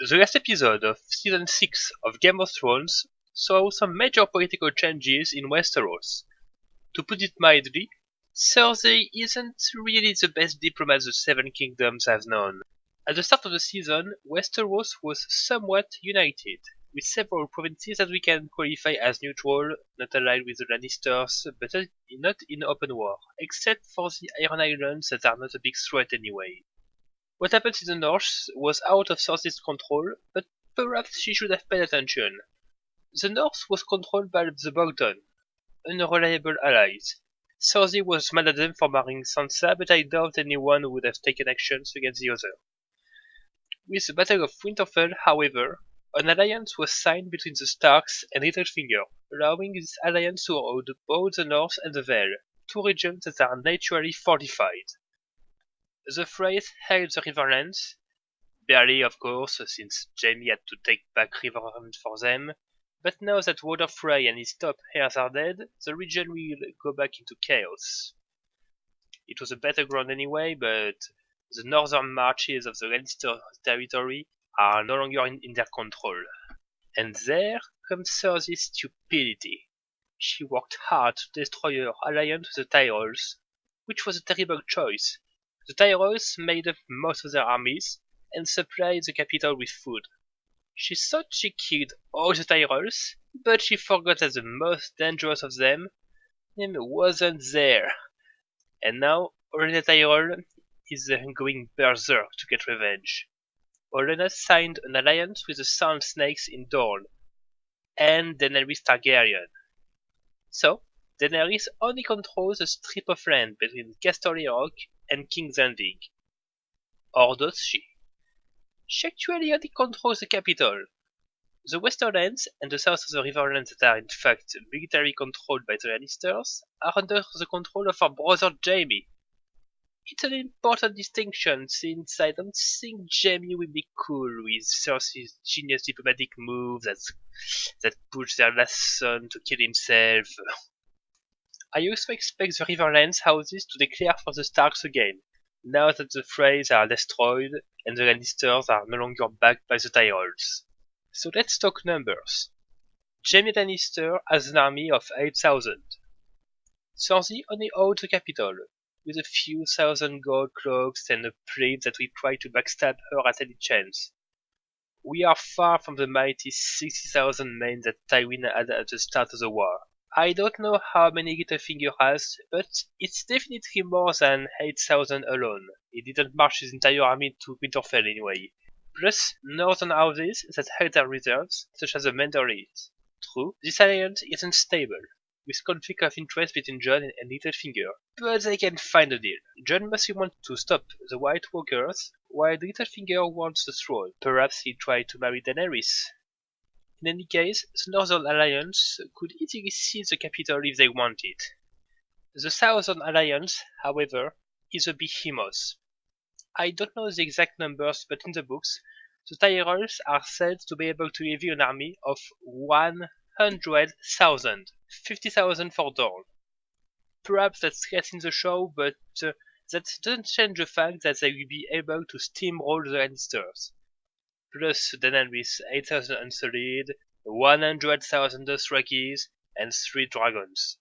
The last episode of Season 6 of Game of Thrones saw some major political changes in Westeros. To put it mildly, Cersei isn't really the best diplomat the Seven Kingdoms have known. At the start of the season, Westeros was somewhat united, with several provinces that we can qualify as neutral, not allied with the Lannisters, but not in open war, except for the Iron Islands that are not a big threat anyway. What happened in the north was out of Cersei's control, but perhaps she should have paid attention. The north was controlled by the Bolton, unreliable allies. Cersei was mad at them for marrying Sansa, but I doubt anyone would have taken actions against the other. With the Battle of Winterfell, however, an alliance was signed between the Starks and Littlefinger, allowing this alliance to hold both the North and the Vale, two regions that are naturally fortified. The phrase held the Riverlands, barely of course, since Jaime had to take back Riverrun for them, but now that Walder Frey and his top heirs are dead, the region will go back into chaos. It was a battleground anyway, but the northern marches of the Lannister territory are no longer in their control. And there comes Cersei's stupidity. She worked hard to destroy her alliance with the Tyrells, which was a terrible choice. The Tyrells made up most of their armies and supplied the capital with food. She thought she killed all the Tyrells, but she forgot that the most dangerous of them wasn't there. And now Olenna Tyrell is going berserk to get revenge. Olenna signed an alliance with the Sand Snakes in Dorne and Daenerys Targaryen. So, Daenerys only controls a strip of land between Casterly Rock and King's Landing. Or does she? She actually only controls the capital. The Westerlands and the south of the Riverlands that are in fact militarily controlled by the Lannisters are under the control of her brother Jaime. It's an important distinction since I don't think Jaime will be cool with Cersei's genius diplomatic move that pushed their last son to kill himself. I also expect the Riverlands houses to declare for the Starks again, now that the Freys are destroyed and the Lannisters are no longer backed by the Tyrells. So let's talk numbers. Jaime Lannister has an army of 8,000. Cersei only holds the capital, with a few thousand gold cloaks and a fleet that will try to backstab her at any chance. We are far from the mighty 60,000 men that Tywin had at the start of the war. I don't know how many Littlefinger has, but it's definitely more than 8,000 alone. He didn't march his entire army to Winterfell anyway. Plus northern houses that held their reserves, such as the Mandarins. True, this alliance isn't stable, with conflict of interest between Jon and Littlefinger, but they can find a deal. Jon mostly wants to stop the White Walkers, while Littlefinger wants the throne. Perhaps he'll try to marry Daenerys. In any case, the Northern Alliance could easily seize the capital if they wanted. The Southern Alliance, however, is a behemoth. I don't know the exact numbers, but in the books, the Tyrells are said to be able to levy an army of 100,000, 50,000 for Dorne. Perhaps that's less in the show, but that doesn't change the fact that they will be able to steamroll the Lannisters. Plus Daenerys 8,000 unsullied, 100,000 Dothrakis, and 3 dragons.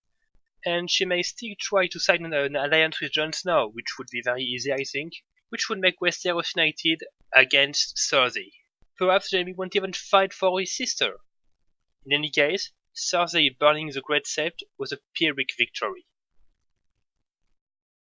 And she may still try to sign an alliance with Jon Snow, which would be very easy I think, which would make Westeros united against Cersei. Perhaps Jaime won't even fight for his sister. In any case, Cersei burning the Great Sept was a Pyrrhic victory.